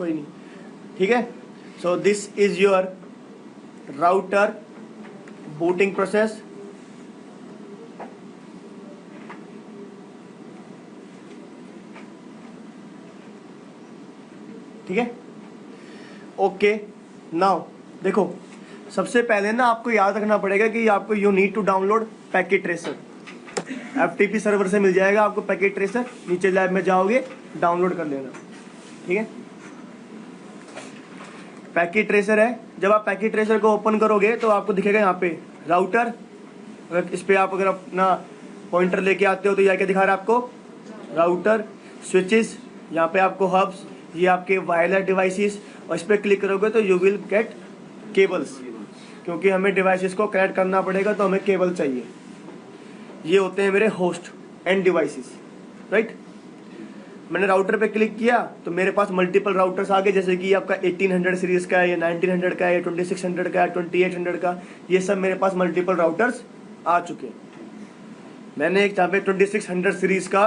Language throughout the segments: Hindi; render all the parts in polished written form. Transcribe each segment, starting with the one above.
कोई नहीं, ठीक है। So this is your router booting process. ठीक है, ओके। नाउ देखो, सबसे पहले ना आपको याद रखना पड़ेगा कि आपको you need to download packet tracer. FTP server से मिल जाएगा आपको पैकेट ट्रेसर, नीचे लैब में जाओगे डाउनलोड कर लेना, ठीक है। पैकेट ट्रेसर है, जब आप पैकेट ट्रेसर को ओपन करोगे तो आपको दिखेगा यहाँ पे राउटर। अगर इस पर आप अगर अपना पॉइंटर लेके आते हो तो यह क्या दिखा रहा है आपको, राउटर, स्विचेस, यहाँ पे आपको हब्स, ये आपके वायरलेस डिवाइसेस, और इस पर क्लिक करोगे तो यू विल गेट केबल्स, क्योंकि हमें डिवाइसेस को कनेक्ट करना पड़ेगा तो हमें केबल चाहिए। ये होते हैं मेरे होस्ट एंड डिवाइसेस, राइट। मैंने राउटर पे क्लिक किया तो मेरे पास मल्टीपल राउटर्स आ गए, जैसे कि आपका 1800 सीरीज का है, या 1900 का है, या 2600 का है, 2800 का, ये सब मेरे पास मल्टीपल राउटर्स आ चुके हैं। मैंने एक जहाँ पे 2600 सीरीज का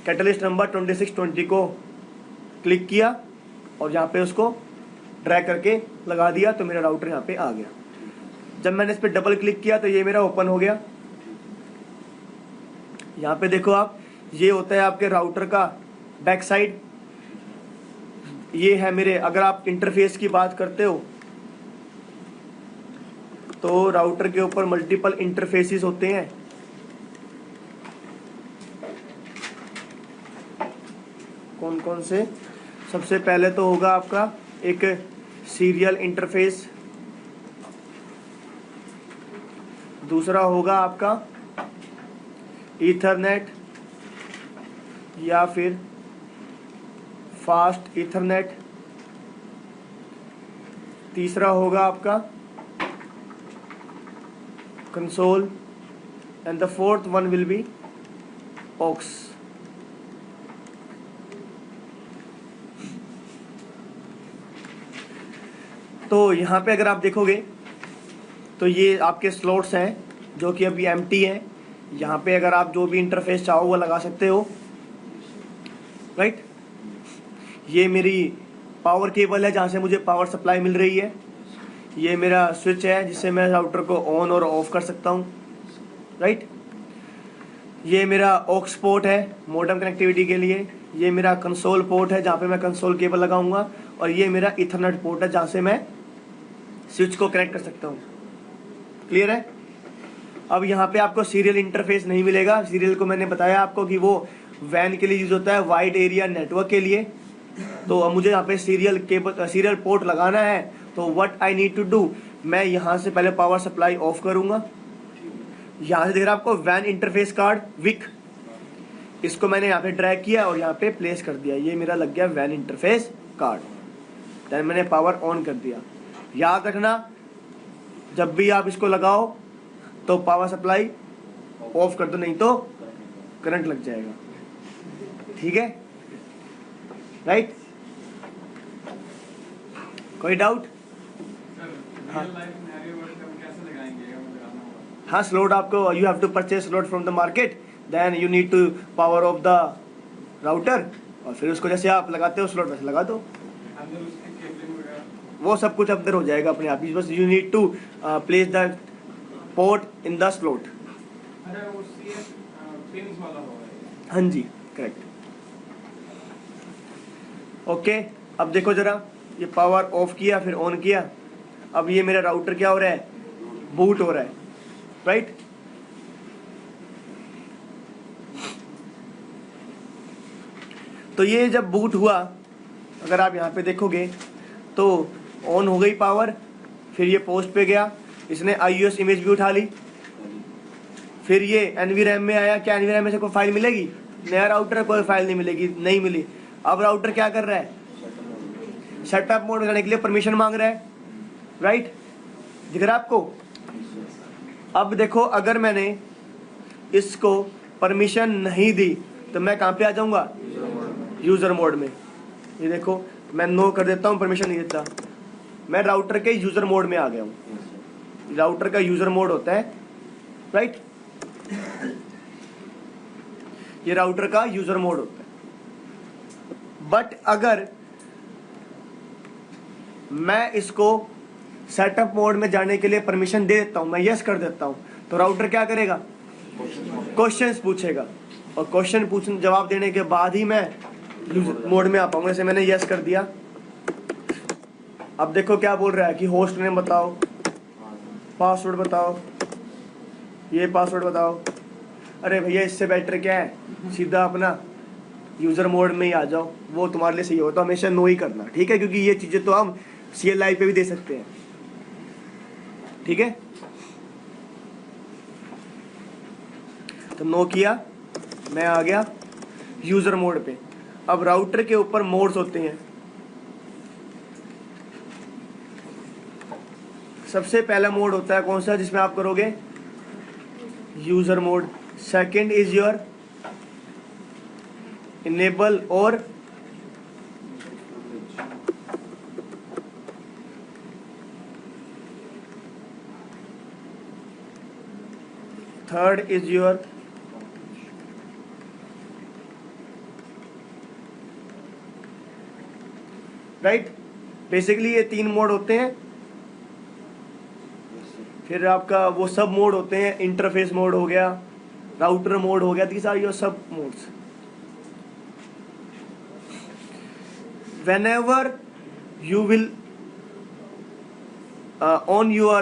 कैटलिस्ट नंबर 2620 को क्लिक किया और यहाँ पे उसको ड्रैग करके लगा दिया तो मेरा राउटर यहाँ पे आ गया। जब मैंने इस पर डबल क्लिक किया तो ये मेरा ओपन हो गया। यहाँ पे देखो आप, ये होता है आपके राउटर का बैक साइड। ये है मेरे, अगर आप इंटरफेस की बात करते हो तो राउटर के ऊपर मल्टीपल इंटरफेसेस होते हैं। कौन कौन से? सबसे पहले तो होगा आपका एक सीरियल इंटरफेस, दूसरा होगा आपका ईथरनेट या फिर फास्ट ईथरनेट, तीसरा होगा आपका console, and the fourth one will be aux. तो यहाँ पे अगर आप देखोगे तो ये आपके स्लॉट्स हैं जो कि अभी एम्प्टी हैं। यहाँ पे अगर आप जो भी इंटरफेस चाहो वो लगा सकते हो, राइट। ये मेरी पावर केबल है जहाँ से मुझे पावर सप्लाई मिल रही है। ये मेरा स्विच है जिससे मैं राउटर को ऑन और ऑफ कर सकता हूँ, राइट। ये मेरा ऑक्स पोर्ट है मॉडेम कनेक्टिविटी के लिए। ये मेरा कंसोल पोर्ट है जहाँ पे मैं कंसोल केबल लगाऊंगा, और ये मेरा ईथरनेट पोर्ट है जहाँ से मैं स्विच को कनेक्ट कर सकता हूँ। क्लियर है? अब यहाँ पे आपको सीरियल इंटरफेस नहीं मिलेगा। सीरियल को मैंने बताया आपको कि वो वैन के लिए यूज होता है, वाइड एरिया नेटवर्क के लिए। तो अब मुझे यहाँ पे सीरियल पोर्ट लगाना है, तो what I need to do, मैं यहाँ से पहले पावर सप्लाई ऑफ करूँगा। यहाँ से देख रहा आपको वैन इंटरफेस कार्ड विक, इसको मैंने यहाँ पे ड्रैग किया और यहाँ पे प्लेस कर दिया। ये मेरा लग गया वैन इंटरफेस कार्ड। देन मैंने पावर ऑन कर दिया। याद रखना, जब भी आप इसको लगाओ तो पावर सप्लाई ऑफ कर दो, नहीं तो करंट लग जाएगा। ठीक है, राइट? कोई डाउट? हाँ, स्लॉट आपको you have to purchase slot from the market, then you need to power off the router, और फिर उसको जैसे आप लगाते हो स्लॉट वैसे लगा दो। वो सब कुछ अंदर हो जाएगा अपने आप ही, बस you need to place the port in the slot. हाँ जी, करेक्ट। ओके, अब देखो जरा, ये पावर ऑफ किया फिर ऑन किया। अब ये मेरा राउटर क्या हो रहा है, बूट हो रहा है, राइट? तो ये जब बूट हुआ, अगर आप यहाँ पे देखोगे तो ऑन हो गई पावर, फिर ये पोस्ट पे गया, इसने iOS इमेज भी उठा ली, फिर ये NVRAM में आया। क्या NVRAM में से कोई फाइल मिलेगी? नया राउटर है, कोई फाइल नहीं मिलेगी, नहीं मिली। अब राउटर क्या कर रहा है, सेटअप मोड करने के लिए परमिशन मांग रहा है, राइट? दिख रहा है आपको? अब देखो, अगर मैंने इसको परमिशन नहीं दी तो मैं कहाँ पे आ जाऊंगा, यूजर मोड में। ये देखो, मैं नो कर देता हूँ, परमिशन नहीं देता, मैं राउटर के यूजर मोड में आ गया हूँ। राउटर का यूजर मोड होता है, राइट? ये राउटर का यूजर मोड होता है। बट अगर मैं इसको सेटअप मोड में जाने के लिए परमिशन दे देता हूँ, मैं यस कर देता हूँ, तो राउटर क्या करेगा, क्वेश्चंस पूछेगा, और क्वेश्चन पूछने जवाब देने के बाद ही मैं यूजर मोड में आ पाऊंगा। जैसे मैंने यस कर दिया, अब देखो क्या बोल रहा है कि होस्ट नेम बताओ, पासवर्ड बताओ, ये पासवर्ड बताओ। अरे भैया इससे बेटर क्या है, सीधा अपना यूज़र मोड में ही आ जाओ, वो तुम्हारे लिए सही हो। तो हमेशा नो ही करना, ठीक है, क्योंकि ये चीज़ें तो हम CLI पे भी दे सकते हैं, ठीक है। तो नो किया, मैं आ गया यूज़र मोड पे। अब राउटर के ऊपर मोड्स होते हैं। सबसे पहला मोड होता है कौन सा, जिसमें आप करोगे user mode. Second is your enable और third is your write. Basically ये 3 मोड होते हैं। फिर आपका वो सब मोड होते हैं, इंटरफेस मोड हो गया, राउटर मोड हो गया, these are your सब modes. whenever you will on your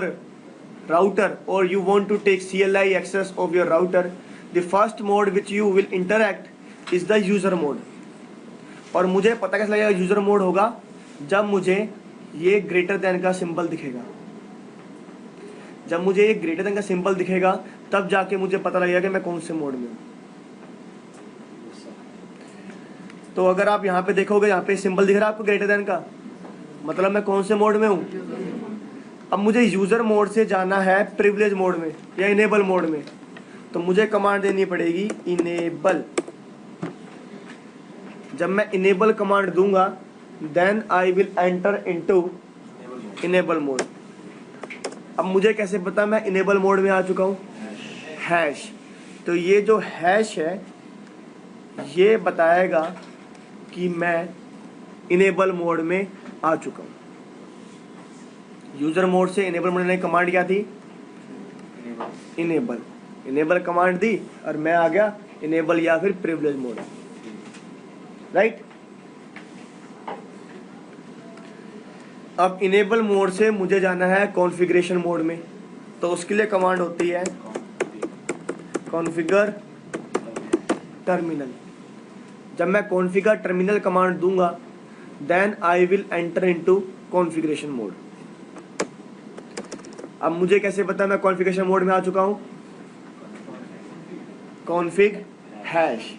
router or you want to take CLI access of your router, the first mode which you will interact is the user mode। और मुझे पता कैसे लगेगा यूजर मोड होगा, जब मुझे ये ग्रेटर देन का सिंबल दिखेगा। जब मुझे ये ग्रेटर देन का सिंबल दिखेगा तब जाके मुझे पता लगेगा कि मैं कौन से मोड में हूँ। तो अगर आप यहाँ पे देखोगे, यहाँ पे सिंबल दिख रहा है आपको ग्रेटर देन का, मतलब मैं कौन से मोड में हूँ। अब मुझे यूज़र मोड से जाना है प्रिविलेज मोड में या इनेबल मोड में, तो मुझे कमांड देनी पड़ेगी इनेबल। जब मैं इनेबल कमांड दूंगा then I will enter into enable mode. अब मुझे कैसे पता मैं इनेबल मोड में आ चुका हूँ, हैश। तो ये जो हैश है ये बताएगा कि मैं इनेबल मोड में आ चुका हूँ। यूजर मोड से इनेबल मोड में कमांड क्या थी, इनेबल। इनेबल कमांड दी और मैं आ गया इनेबल या फिर प्रिविलेज मोड, राइट। अब इनेबल मोड से मुझे जाना है कॉन्फ़िगरेशन मोड में, तो उसके लिए कमांड होती है कॉन्फ़िगर टर्मिनल। जब मैं कॉन्फ़िगर टर्मिनल कमांड दूंगा then I will enter into configuration mode. अब मुझे कैसे पता मैं कॉन्फ़िगरेशन मोड में आ चुका हूं, कॉन्फ़िग हैश।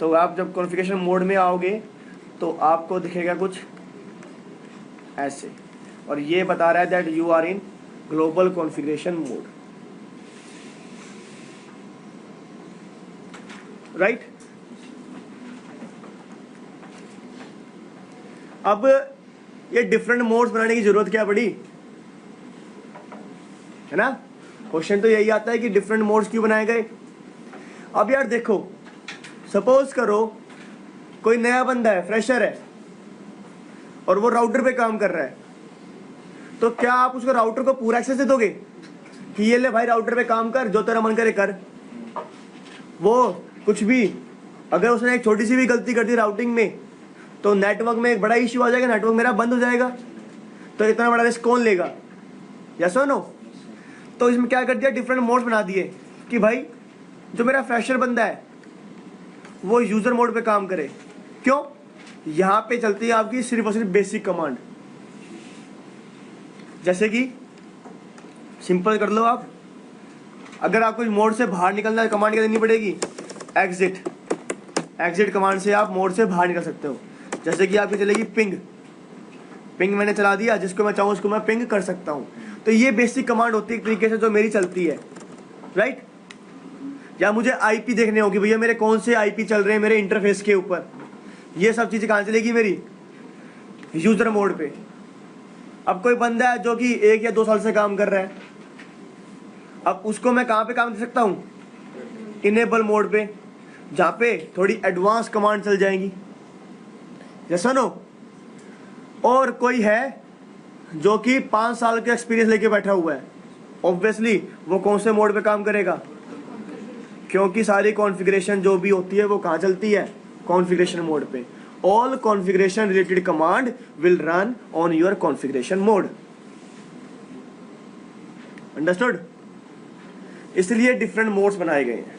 तो आप जब कॉन्फ़िगरेशन मोड में आओगे तो आपको दिखेगा कुछ ऐसे, और ये बता रहा है that you are in global configuration mode, right. अब ये डिफरेंट मोड्स बनाने की जरूरत क्या पड़ी, है ना। क्वेश्चन तो यही आता है कि डिफरेंट मोड्स क्यों बनाए गए। अब यार देखो, सपोज करो कोई नया बंदा है, फ्रेशर है, और वो राउटर पे काम कर रहा है, तो क्या आप उसको राउटर को पूरा एक्सेस दे दोगे कि ये ले भाई राउटर पे काम कर, जो तेरा मन करे कर। वो कुछ भी अगर उसने एक छोटी सी भी गलती कर दी राउटिंग में तो नेटवर्क में एक बड़ा इश्यू आ जाएगा, नेटवर्क मेरा बंद हो जाएगा। तो इतना बड़ा रिस्क कौन लेगा, यस और नो। तो इसमें क्या कर दिया, डिफरेंट मोड्स बना दिए कि भाई जो मेरा फ्रेशर बंदा है वो यूजर मोड पे काम करे। क्यों, यहाँ पे चलती है आपकी सिर्फ और सिर्फ बेसिक कमांड, जैसे कि सिंपल कर लो आप। अगर आपको इस मोड से बाहर निकलना है, कमांड क्या देनी पड़ेगी, एग्जिट। एग्जिट कमांड से आप मोड से बाहर निकल सकते हो। जैसे कि आपकी चलेगी पिंग, पिंग मैंने चला दिया, जिसको मैं चाहूँ उसको मैं पिंग कर सकता हूँ। तो ये बेसिक कमांड होती है एक तरीके से जो मेरी चलती है, राइट। या मुझे आईपी देखने होगी, भैया मेरे कौन से आईपी चल रहे हैं मेरे इंटरफेस के ऊपर, ये सब चीज़ें कहाँ चलेगी मेरी, यूजर मोड पे। अब कोई बंदा है जो कि 1 या 2 साल से काम कर रहा है, अब उसको मैं कहाँ पे काम दे सकता हूँ, इनेबल मोड पे, जहाँ पे थोड़ी एडवांस कमांड चल जाएंगी, जैसा नो। और कोई है जो कि 5 साल के एक्सपीरियंस लेके बैठा हुआ है, ऑब्वियसली वो कौन से मोड पे काम करेगा? क्योंकि सारी कॉन्फ़िगरेशन जो भी होती है वो कहाँ चलती है? कॉन्फ़िगरेशन मोड पे। All configuration related command will run on your configuration mode. Understood? इसलिए डिफरेंट मोड्स बनाए गए हैं।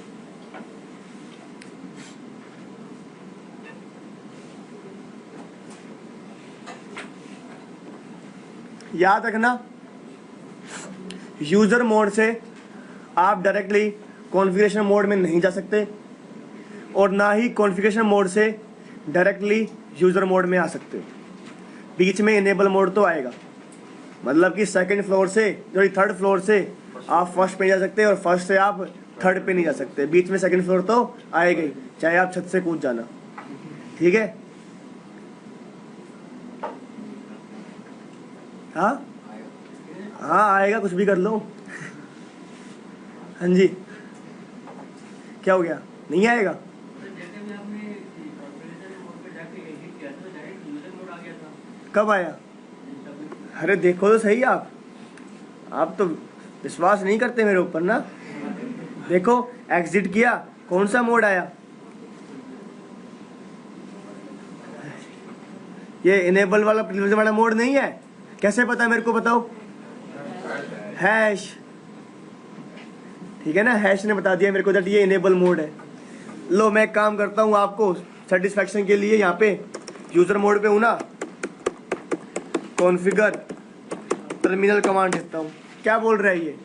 याद रखना, यूजर मोड से आप डायरेक्टली कॉन्फ़िगरेशन मोड में नहीं जा सकते और ना ही कॉन्फ़िगरेशन मोड से डायरेक्टली यूजर मोड में आ सकते हो। बीच में इनेबल मोड तो आएगा, मतलब कि सेकंड फ्लोर से जो थर्ड फ्लोर से आप फर्स्ट पे जा सकते हैं और फर्स्ट से आप थर्ड पे नहीं जा सकते। बीच में सेकंड फ्लोर तो आएगा ही, चाहे आप छत से कूद जाना। ठीक है? हाँ हाँ आएगा, कुछ भी कर लो। हाँ जी, क्या हो गया? नहीं आएगा? कब आया? अरे देखो तो सही, आप तो विश्वास नहीं करते मेरे ऊपर ना। देखो, एग्जिट किया, कौन सा मोड आया? ये इनेबल वाला प्रिविलेज वाला मोड नहीं है। कैसे पता मेरे को बताओ? हैश, ठीक है ना, हैश ने बता दिया मेरे को दैट ये इनेबल मोड है। लो मैं एक काम करता हूँ आपको सेटिस्फैक्शन के लिए, यहाँ पे यूजर मोड पे हूँ ना, कॉन्फ़िगर टर्मिनल कमांड देता हूँ। क्या बोल रहा है ये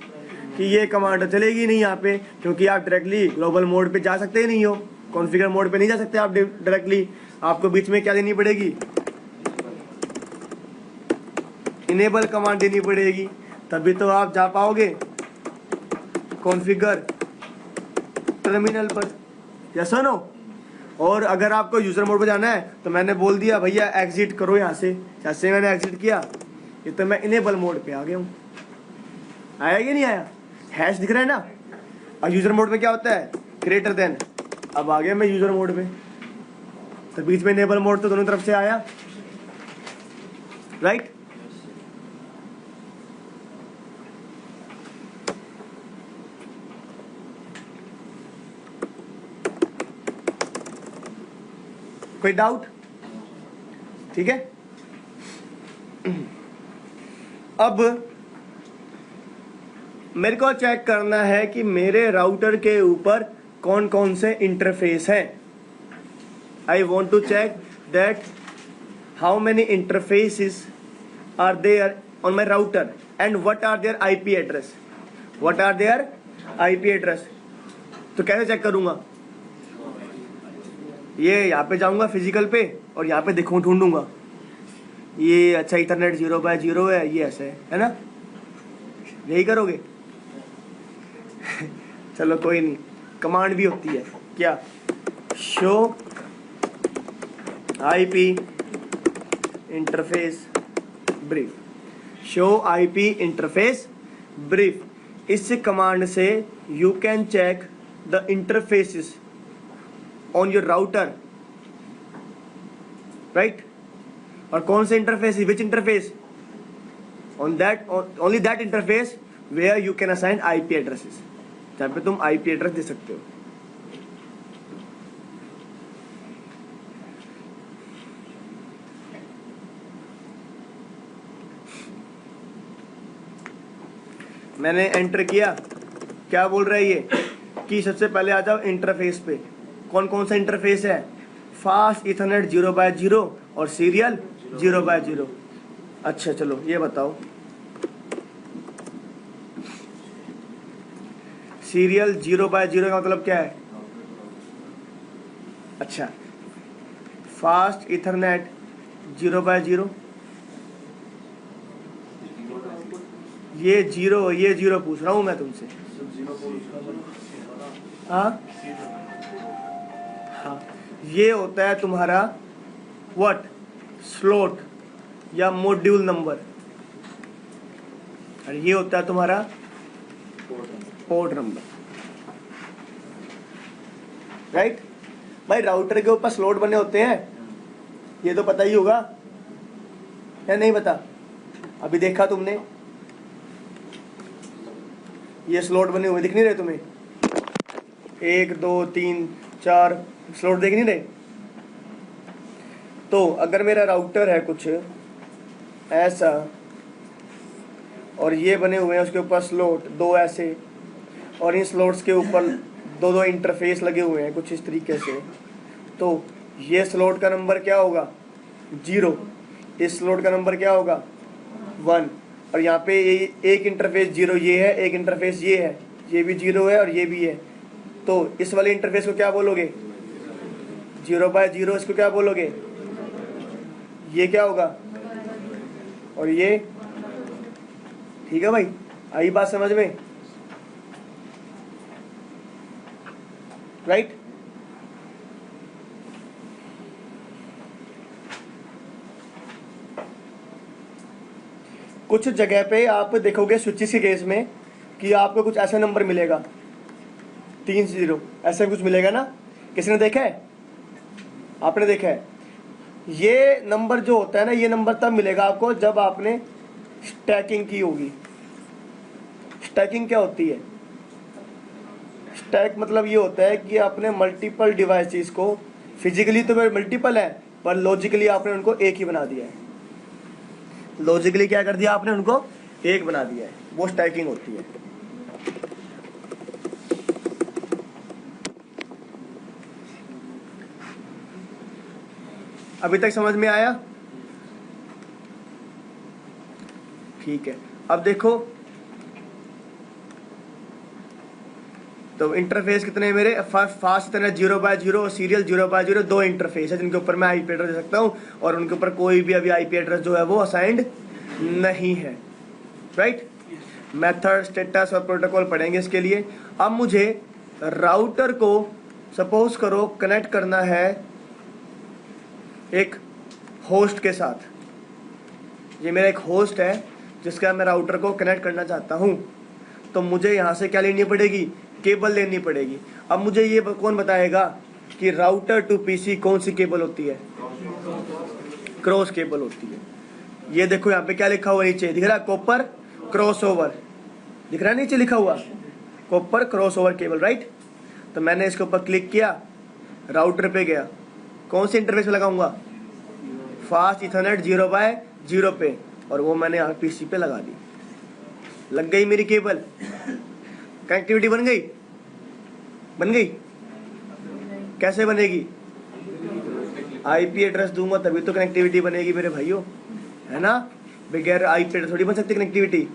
कि ये कमांड चलेगी नहीं यहाँ पे, क्योंकि आप डायरेक्टली ग्लोबल मोड पे जा सकते ही नहीं हो, कॉन्फ़िगर मोड पे नहीं जा सकते आप डायरेक्टली। आपको बीच में क्या देनी पड़ेगी? इनेबल कमांड देनी पड़ेगी, तभी तो आप जा पाओगे कॉन्फ़िगर टर्मिनल पर। या सुनो, और अगर आपको यूजर मोड पे जाना है तो मैंने बोल दिया भैया एग्जिट करो यहाँ से, जैसे मैंने एग्जिट किया ये तो मैं इनेबल मोड पे आ गया हूँ। आया कि नहीं आया? हैश दिख रहा है ना। और यूजर मोड में क्या होता है? Greater than. अब आ गया मैं यूजर मोड पे, तो बीच में इनेबल मोड तो दोनों तरफ से आया, राइट? कोई डाउट? ठीक है, अब मेरे को चेक करना है कि मेरे राउटर के ऊपर कौन कौन से इंटरफेस हैं। I want to check that how many interfaces are there on my router and what are their IP address. What are their IP address? तो कैसे चेक करूंगा? ये यहाँ पे जाऊंगा फिजिकल पे और यहाँ पे देखूँ ढूंढूंगा ये, अच्छा इथरनेट 0/0 है, ये ऐसे है ना, यही करोगे? चलो कोई नहीं, कमांड भी होती है क्या? Show IP interface brief, show IP interface brief. इस कमांड से you can check the interfaces on your router, right? और कौन से interface? Which interface? On that, only that interface where you can assign IP addresses, जहाँ पे तुम आईपी एड्रेस दे सकते हो। मैंने एंटर किया, क्या बोल रहा है ये कि सबसे पहले आ जाओ इंटरफेस पे। कौन कौन सा इंटरफेस है? फास्ट इथरनेट 0/0 और सीरियल 0/0। अच्छा चलो ये बताओ, सीरियल 0/0 का मतलब क्या है? अच्छा, फास्ट इथरनेट 0/0, ये जीरो पूछ रहा हूं मैं तुमसे। हाँ हाँ, ये होता है तुम्हारा व्हाट? स्लॉट या मॉड्यूल नंबर, और ये होता है तुम्हारा पोर्ट नंबर, राइट? भाई राउटर के ऊपर स्लॉट बने होते हैं, ये तो पता ही होगा या नहीं पता? अभी देखा तुमने, ये स्लॉट बने हुए दिख नहीं रहे तुम्हें? 1 2 3 4 स्लॉट देख नहीं रहे? तो अगर मेरा राउटर है कुछ ऐसा और ये बने हुए हैं उसके ऊपर स्लॉट 2 ऐसे, और इन स्लॉट्स के ऊपर 2 इंटरफेस लगे हुए हैं कुछ इस तरीके से, तो ये स्लॉट का नंबर क्या होगा? 0। इस स्लॉट का नंबर क्या होगा? 1। और यहाँ पे ये एक इंटरफेस 0 ये है, एक इंटरफेस ये है, ये भी 0 है और ये भी है। तो इस वाले इंटरफेस को क्या बोलोगे? 0/0। इसको क्या बोलोगे? ये क्या होगा? और ये, ठीक है भाई, आई बात समझ में? राइट? कुछ जगह पे आप देखोगे स्विचेस के केस में कि आपको कुछ ऐसा नंबर मिलेगा 3 0 ऐसा कुछ मिलेगा ना? किसी ने देखा है? आपने देखा है? ये नंबर जो होता है ना, ये नंबर तब मिलेगा आपको जब आपने स्टैकिंग की होगी। स्टैकिंग क्या होती है? स्टैक मतलब ये होता है कि आपने मल्टीपल डिवाइसेस को, फिजिकली तो मल्टीपल है पर लॉजिकली आपने उनको एक ही बना दिया है। लॉजिकली क्या कर दिया आपने? उनको एक बना दिया है, वो स्टैकिंग होती है। अभी तक समझ में आया? ठीक है। अब देखो तो इंटरफेस कितने हैं मेरे? फास्ट इतना 0/0 और सीरियल 0/0, 2 इंटरफेस है जिनके ऊपर मैं आईपी एड्रेस दे सकता हूँ, और उनके ऊपर कोई भी अभी आईपी एड्रेस जो है वो असाइंड नहीं है। राइट? मेथड, स्टेटस और प्रोटोकॉल पढ़ेंगे इसके लिए। अब मुझे राउटर को सपोज करो कनेक्ट करना है एक होस्ट के साथ। ये मेरा एक होस्ट है जिसका मैं राउटर को कनेक्ट करना चाहता हूँ। तो मुझे यहाँ से क्या लेनी पड़ेगी? केबल लेनी पड़ेगी। अब मुझे ये कौन बताएगा कि राउटर टू पीसी कौन सी केबल होती है? क्रॉस केबल होती है। ये देखो यहाँ पे क्या लिखा हुआ नीचे, दिख रहा है? कॉपर क्रॉस ओवर, दिख रहा है नीचे लिखा हुआ copper cross over cable. Right? तो मैंने इसके ऊपर क्लिक किया, राउटर पे गया, कौन से इंटरफेस पे लगाऊंगा? फास्ट इथरनेट 0/0 पे, और वो मैंने यहाँ पीसी पे लगा दी। लग गई मेरी केबल, कनेक्टिविटी बन गई। बन गई? कैसे बनेगी? आईपी एड्रेस दूंगा तभी तो कनेक्टिविटी बनेगी मेरे भाइयों, है ना? बगैर आईपी एड्रेस थोड़ी बन सकती कनेक्टिविटी।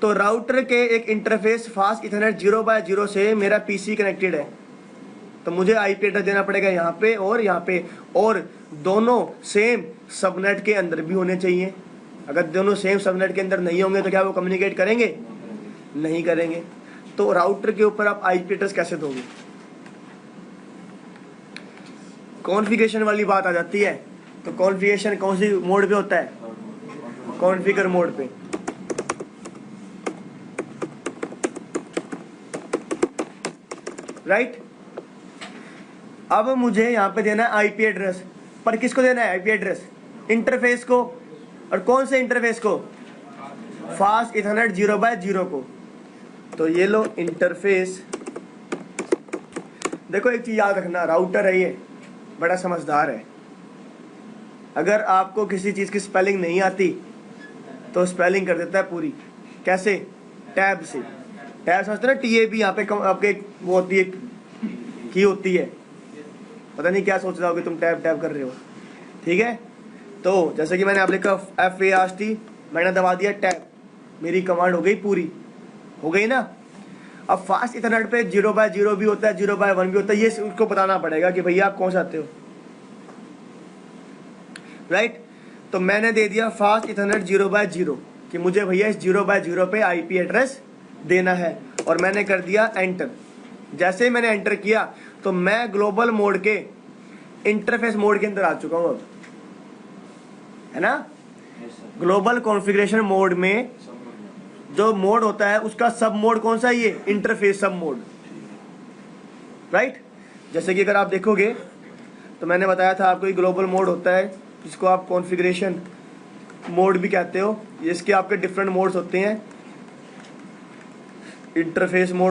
तो राउटर के एक इंटरफेस फास्ट इथरनेट 0/0 से मेरा पीसी कनेक्टेड है, तो मुझे आईपी एड्रेस देना पड़ेगा यहाँ पे और यहाँ पे, और दोनों सेम सबनेट के अंदर भी होने चाहिए। अगर दोनों सेम सबनेट के अंदर नहीं होंगे तो क्या वो कम्युनिकेट करेंगे? नहीं करेंगे। तो राउटर के ऊपर आप आईपी एड्रेस कैसे दोगे? कॉन्फ़िगरेशन वाली बात आ जाती है। तो कॉन्फ़िगरेशन कौन सी मोड पे होता है? कॉन्फ़िगर मोड पे। राइट? अब मुझे यहाँ पे देना है आईपी एड्रेस, पर किसको देना है आईपी एड्रेस? इंटरफेस को। और कौन से इंटरफेस को? फास्ट इथरनेट 0/0 को। तो ये लो इंटरफेस। देखो एक चीज याद रखना, राउटर है ये बड़ा समझदार है। अगर आपको किसी चीज की स्पेलिंग नहीं आती तो स्पेलिंग कर देता है पूरी। कैसे? टैब से। टैब समझते ना? TAB यहाँ पे आपके वो होती है, की होती है। पता नहीं क्या सोच रहे हो कि तुम टैब टैब कर रहे हो। ठीक है? तो जैसे कि मैंने आप लिखा FAST, मैंने दबा दिया टैब, मेरी कमांड हो गई पूरी। हो गई ना? अब फास्ट इथरनेट पे 0/0 भी होता है, 0/1 भी होता है। ये उसको बताना पड़ेगा कि भैया आप कौन सा चाहते हो। राइट? तो मैंने दे दिया फास्ट इथरनेट 0/0 कि मुझे भैया इस 0/0 पे आईपी एड्रेस देना है, और मैंने कर दिया एंटर। जैसे ही मैंने एंटर किया तो मैं ग्लोबल मोड के इंटरफेस मोड के अंदर आ चुका हूँ अब, है ना? ग्लोबल कॉन्फ़िगरेशन मोड में जो मोड होता है उसका सब मोड कौन सा है? ये इंटरफेस सब मोड। राइट? जैसे कि अगर आप देखोगे तो मैंने बताया था आपको ये ग्लोबल मोड होता है जिसको आप कॉन्फ़िगरेशन मोड भी कहते हो। इसके आपके डिफरेंट मोड्स होते हैं, इंटरफेस मोड